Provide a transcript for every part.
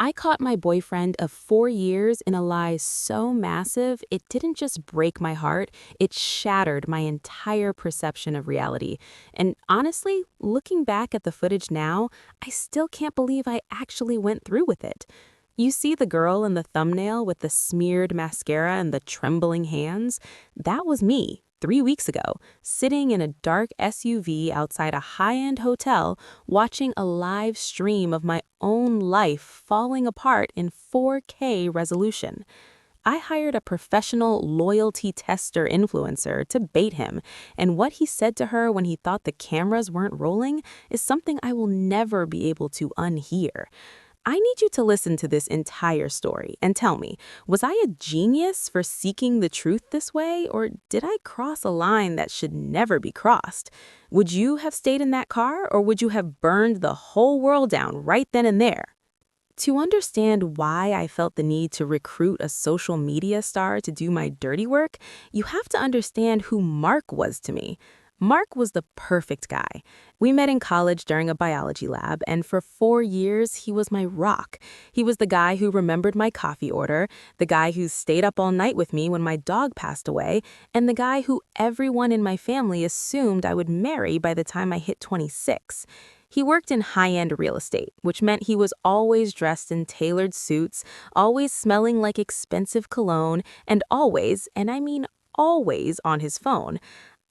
I caught my boyfriend of 4 years in a lie so massive, it didn't just break my heart, it shattered my entire perception of reality. And honestly, looking back at the footage now, I still can't believe I actually went through with it. You see the girl in the thumbnail with the smeared mascara and the trembling hands? That was me. 3 weeks ago, sitting in a dark SUV outside a high-end hotel, watching a live stream of my own life falling apart in 4K resolution. I hired a professional loyalty tester influencer to bait him, and what he said to her when he thought the cameras weren't rolling is something I will never be able to unhear. I need you to listen to this entire story and tell me, was I a genius for seeking the truth this way, or did I cross a line that should never be crossed? Would you have stayed in that car, or would you have burned the whole world down right then and there? To understand why I felt the need to recruit a social media star to do my dirty work, you have to understand who Mark was to me. Mark was the perfect guy. We met in college during a biology lab, and for 4 years, he was my rock. He was the guy who remembered my coffee order, the guy who stayed up all night with me when my dog passed away, and the guy who everyone in my family assumed I would marry by the time I hit 26. He worked in high-end real estate, which meant he was always dressed in tailored suits, always smelling like expensive cologne, and always, and I mean always, on his phone.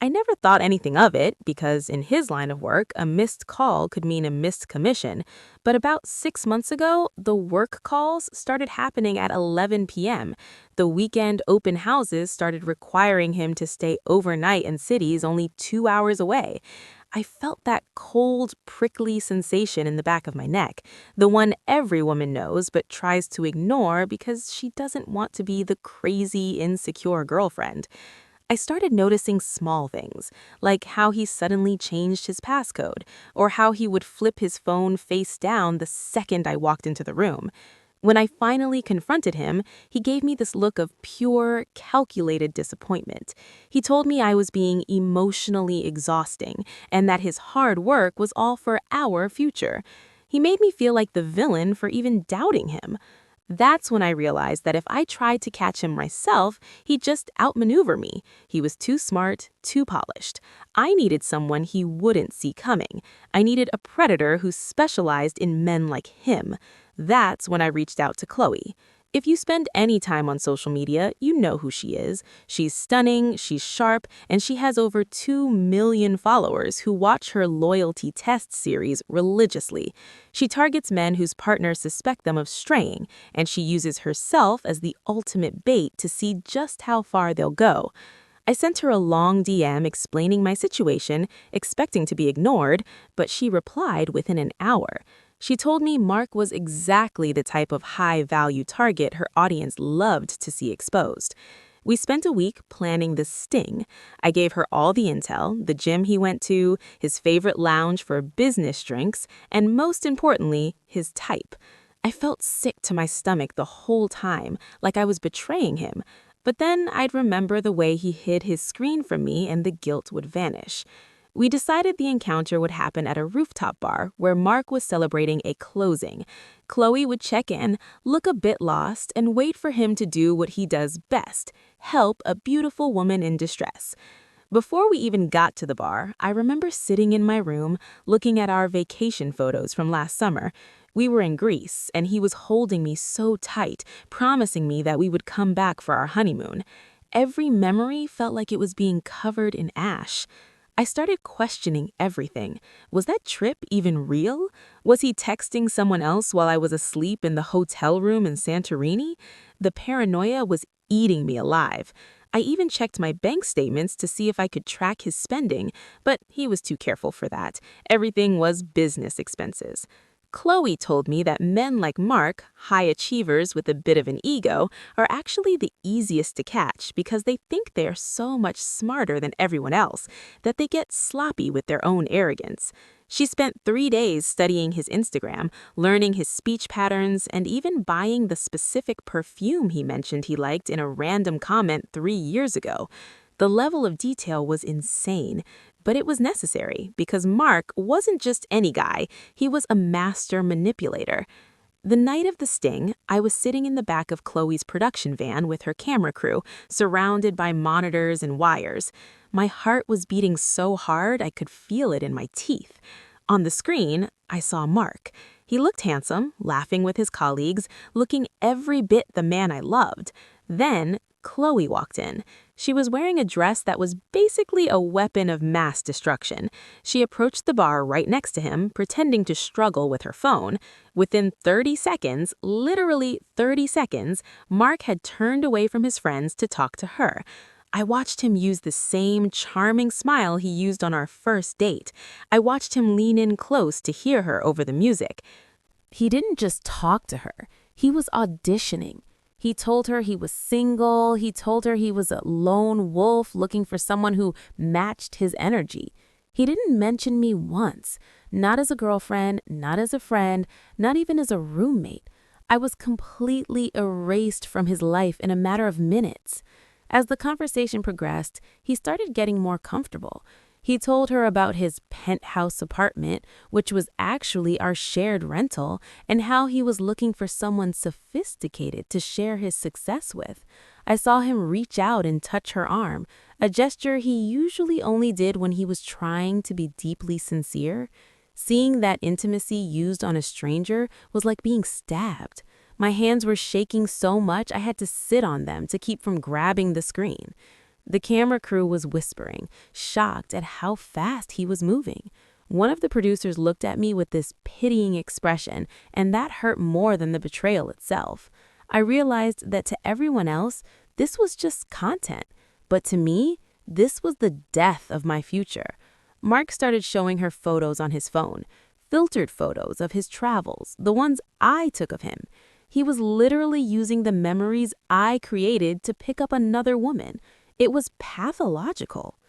I never thought anything of it because in his line of work, a missed call could mean a missed commission. But about 6 months ago, the work calls started happening at 11 p.m. The weekend open houses started requiring him to stay overnight in cities only 2 hours away. I felt that cold, prickly sensation in the back of my neck, the one every woman knows but tries to ignore because she doesn't want to be the crazy, insecure girlfriend. I started noticing small things, like how he suddenly changed his passcode, or how he would flip his phone face down the second I walked into the room. When I finally confronted him, he gave me this look of pure, calculated disappointment. He told me I was being emotionally exhausting, and that his hard work was all for our future. He made me feel like the villain for even doubting him. That's when I realized that if I tried to catch him myself, he'd just outmaneuver me. He was too smart, too polished. I needed someone he wouldn't see coming. I needed a predator who specialized in men like him. That's when I reached out to Chloe. If you spend any time on social media, you know who she is. She's stunning, she's sharp, and she has over 2 million followers who watch her loyalty test series religiously. She targets men whose partners suspect them of straying, and she uses herself as the ultimate bait to see just how far they'll go. I sent her a long DM explaining my situation, expecting to be ignored, but she replied within an hour. She told me Mark was exactly the type of high-value target her audience loved to see exposed. We spent a week planning the sting. I gave her all the intel, the gym he went to, his favorite lounge for business drinks, and most importantly, his type. I felt sick to my stomach the whole time, like I was betraying him. But then I'd remember the way he hid his screen from me and the guilt would vanish. We decided the encounter would happen at a rooftop bar where Mark was celebrating a closing. Chloe would check in, look a bit lost, and wait for him to do what he does best, help a beautiful woman in distress. Before we even got to the bar, I remember sitting in my room, looking at our vacation photos from last summer. We were in Greece, and he was holding me so tight, promising me that we would come back for our honeymoon. Every memory felt like it was being covered in ash. I started questioning everything. Was that trip even real? Was he texting someone else while I was asleep in the hotel room in Santorini? The paranoia was eating me alive. I even checked my bank statements to see if I could track his spending, but he was too careful for that. Everything was business expenses. Chloe told me that men like Mark, high achievers with a bit of an ego, are actually the easiest to catch because they think they are so much smarter than everyone else that they get sloppy with their own arrogance. She spent 3 days studying his Instagram, learning his speech patterns, and even buying the specific perfume he mentioned he liked in a random comment 3 years ago. The level of detail was insane, but it was necessary because Mark wasn't just any guy, he was a master manipulator. The night of the sting, I was sitting in the back of Chloe's production van with her camera crew, surrounded by monitors and wires. My heart was beating so hard I could feel it in my teeth. On the screen, I saw Mark. He looked handsome, laughing with his colleagues, looking every bit the man I loved. Then, Chloe walked in. She was wearing a dress that was basically a weapon of mass destruction. She approached the bar right next to him, pretending to struggle with her phone. Within 30 seconds, literally 30 seconds, Mark had turned away from his friends to talk to her. I watched him use the same charming smile he used on our first date. I watched him lean in close to hear her over the music. He didn't just talk to her, he was auditioning. He told her he was single, he told her he was a lone wolf looking for someone who matched his energy. He didn't mention me once, not as a girlfriend, not as a friend, not even as a roommate. I was completely erased from his life in a matter of minutes. As the conversation progressed, he started getting more comfortable. He told her about his penthouse apartment, which was actually our shared rental, and how he was looking for someone sophisticated to share his success with. I saw him reach out and touch her arm, a gesture he usually only did when he was trying to be deeply sincere. Seeing that intimacy used on a stranger was like being stabbed. My hands were shaking so much I had to sit on them to keep from grabbing the screen. The camera crew was whispering, shocked at how fast he was moving. One of the producers looked at me with this pitying expression, and that hurt more than the betrayal itself. I realized that to everyone else, this was just content. But to me, this was the death of my future. Mark started showing her photos on his phone, filtered photos of his travels, the ones I took of him. He was literally using the memories I created to pick up another woman. It was pathological.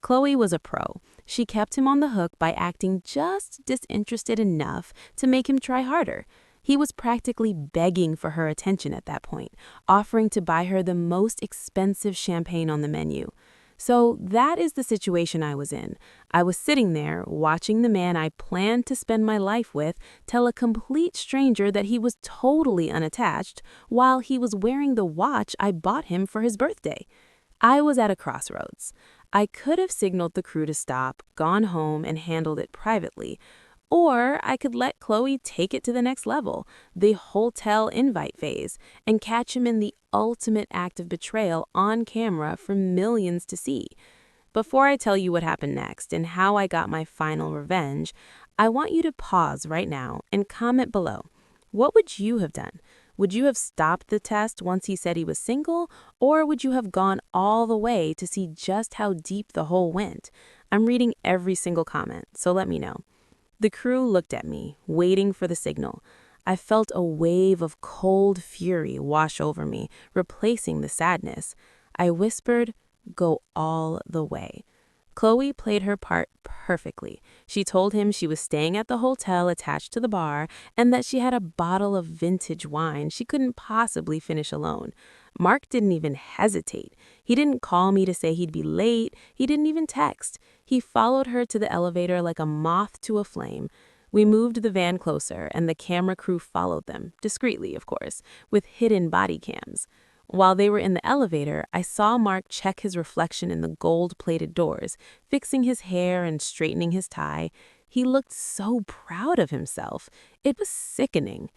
Chloe was a pro. She kept him on the hook by acting just disinterested enough to make him try harder. He was practically begging for her attention at that point, offering to buy her the most expensive champagne on the menu. So that is the situation I was in. I was sitting there watching the man I planned to spend my life with tell a complete stranger that he was totally unattached while he was wearing the watch I bought him for his birthday. I was at a crossroads. I could have signaled the crew to stop, gone home, and handled it privately. Or I could let Chloe take it to the next level, the hotel invite phase, and catch him in the ultimate act of betrayal on camera for millions to see. Before I tell you what happened next and how I got my final revenge, I want you to pause right now and comment below. What would you have done? Would you have stopped the test once he said he was single, or would you have gone all the way to see just how deep the hole went? I'm reading every single comment, so let me know. The crew looked at me, waiting for the signal. I felt a wave of cold fury wash over me, replacing the sadness. I whispered, "Go all the way." Chloe played her part perfectly. She told him she was staying at the hotel attached to the bar and that she had a bottle of vintage wine she couldn't possibly finish alone. Mark didn't even hesitate. He didn't call me to say he'd be late. He didn't even text. He followed her to the elevator like a moth to a flame. We moved the van closer, and the camera crew followed them, discreetly, of course, with hidden body cams. While they were in the elevator, I saw Mark check his reflection in the gold-plated doors, fixing his hair and straightening his tie. He looked so proud of himself. It was sickening.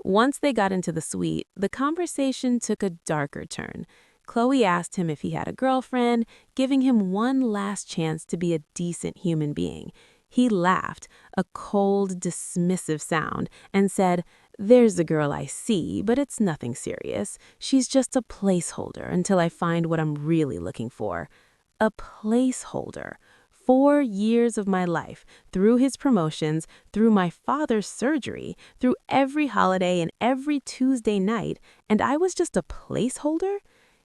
Once they got into the suite, the conversation took a darker turn. Chloe asked him if he had a girlfriend, giving him one last chance to be a decent human being. He laughed, a cold, dismissive sound, and said, "There's a girl I see, but it's nothing serious. She's just a placeholder until I find what I'm really looking for." A placeholder. 4 years of my life, through his promotions, through my father's surgery, through every holiday and every Tuesday night, and I was just a placeholder?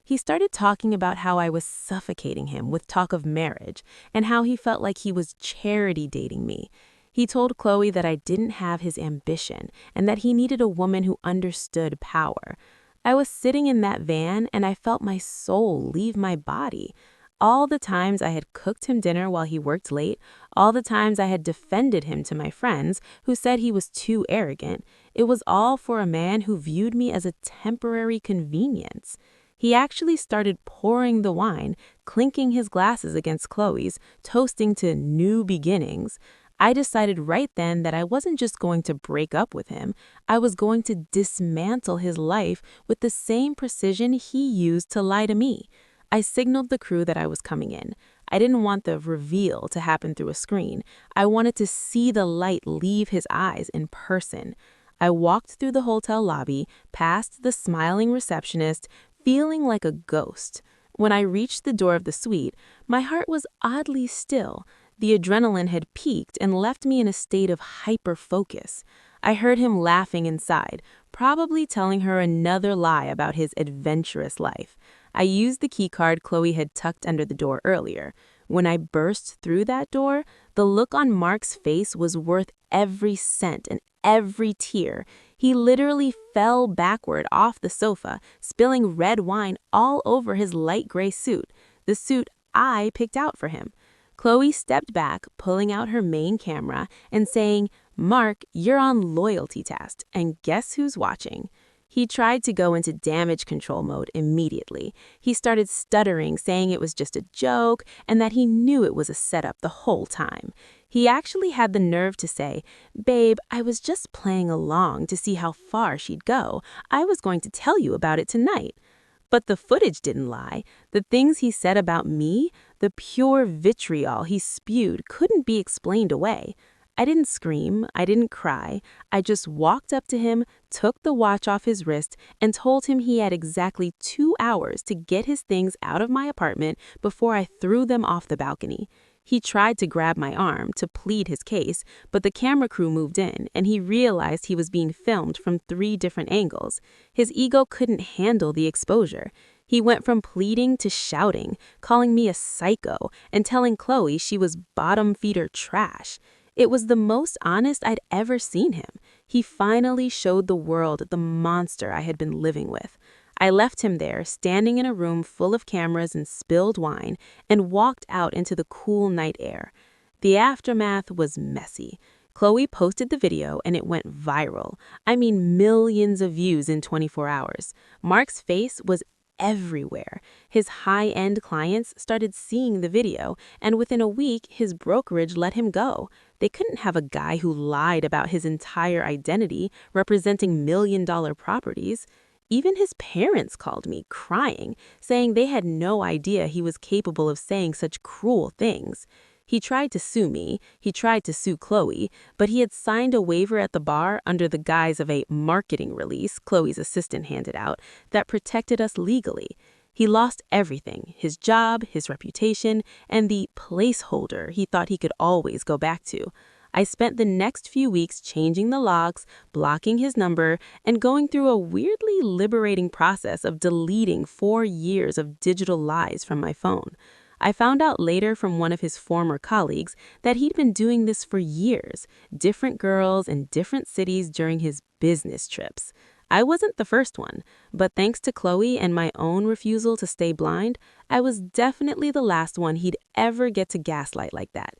He started talking about how I was suffocating him with talk of marriage and how he felt like he was charity dating me. He told Chloe that I didn't have his ambition and that he needed a woman who understood power. I was sitting in that van and I felt my soul leave my body. All the times I had cooked him dinner while he worked late, all the times I had defended him to my friends who said he was too arrogant, it was all for a man who viewed me as a temporary convenience. He actually started pouring the wine, clinking his glasses against Chloe's, toasting to new beginnings. I decided right then that I wasn't just going to break up with him, I was going to dismantle his life with the same precision he used to lie to me. I signaled the crew that I was coming in. I didn't want the reveal to happen through a screen. I wanted to see the light leave his eyes in person. I walked through the hotel lobby, past the smiling receptionist, feeling like a ghost. When I reached the door of the suite, my heart was oddly still. The adrenaline had peaked and left me in a state of hyper-focus. I heard him laughing inside, probably telling her another lie about his adventurous life. I used the keycard Chloe had tucked under the door earlier. When I burst through that door, the look on Mark's face was worth every cent and every tear. He literally fell backward off the sofa, spilling red wine all over his light gray suit, the suit I picked out for him. Chloe stepped back, pulling out her main camera and saying, "Mark, you're on loyalty test, and guess who's watching?" He tried to go into damage control mode immediately. He started stuttering, saying it was just a joke and that he knew it was a setup the whole time. He actually had the nerve to say, "Babe, I was just playing along to see how far she'd go. I was going to tell you about it tonight." But the footage didn't lie. The things he said about me, the pure vitriol he spewed, couldn't be explained away. I didn't scream, I didn't cry. I just walked up to him, took the watch off his wrist, and told him he had exactly 2 hours to get his things out of my apartment before I threw them off the balcony. He tried to grab my arm to plead his case, but the camera crew moved in, and he realized he was being filmed from 3 different angles. His ego couldn't handle the exposure. He went from pleading to shouting, calling me a psycho, and telling Chloe she was bottom-feeder trash. It was the most honest I'd ever seen him. He finally showed the world the monster I had been living with. I left him there, standing in a room full of cameras and spilled wine, and walked out into the cool night air. The aftermath was messy. Chloe posted the video and it went viral. I mean, millions of views in 24 hours. Mark's face was everywhere. His high-end clients started seeing the video, and within a week, his brokerage let him go. They couldn't have a guy who lied about his entire identity, representing million-dollar properties. Even his parents called me, crying, saying they had no idea he was capable of saying such cruel things. He tried to sue me, he tried to sue Chloe, but he had signed a waiver at the bar under the guise of a marketing release Chloe's assistant handed out that protected us legally. He lost everything, his job, his reputation, and the placeholder he thought he could always go back to. I spent the next few weeks changing the logs, blocking his number, and going through a weirdly liberating process of deleting 4 years of digital lies from my phone. I found out later from one of his former colleagues that he'd been doing this for years, different girls in different cities during his business trips. I wasn't the first one, but thanks to Chloe and my own refusal to stay blind, I was definitely the last one he'd ever get to gaslight like that.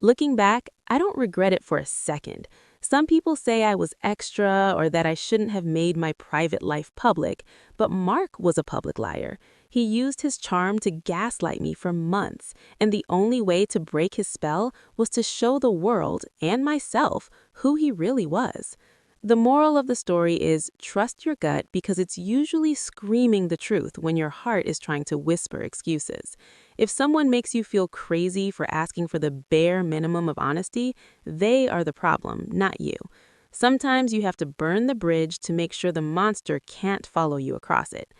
Looking back, I don't regret it for a second. Some people say I was extra or that I shouldn't have made my private life public, but Mark was a public liar. He used his charm to gaslight me for months, and the only way to break his spell was to show the world and myself who he really was. The moral of the story is trust your gut because it's usually screaming the truth when your heart is trying to whisper excuses. If someone makes you feel crazy for asking for the bare minimum of honesty, they are the problem, not you. Sometimes you have to burn the bridge to make sure the monster can't follow you across it.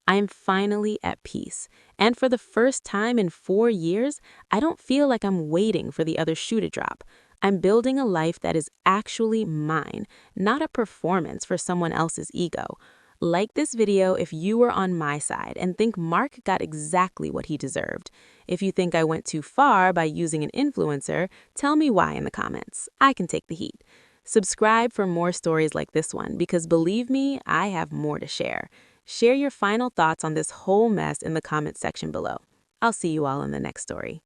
I am finally at peace, and for the first time in 4 years, I don't feel like I'm waiting for the other shoe to drop. I'm building a life that is actually mine, not a performance for someone else's ego. Like this video if you were on my side and think Mark got exactly what he deserved. If you think I went too far by using an influencer, tell me why in the comments. I can take the heat. Subscribe for more stories like this one because believe me, I have more to share. Share your final thoughts on this whole mess in the comment section below. I'll see you all in the next story.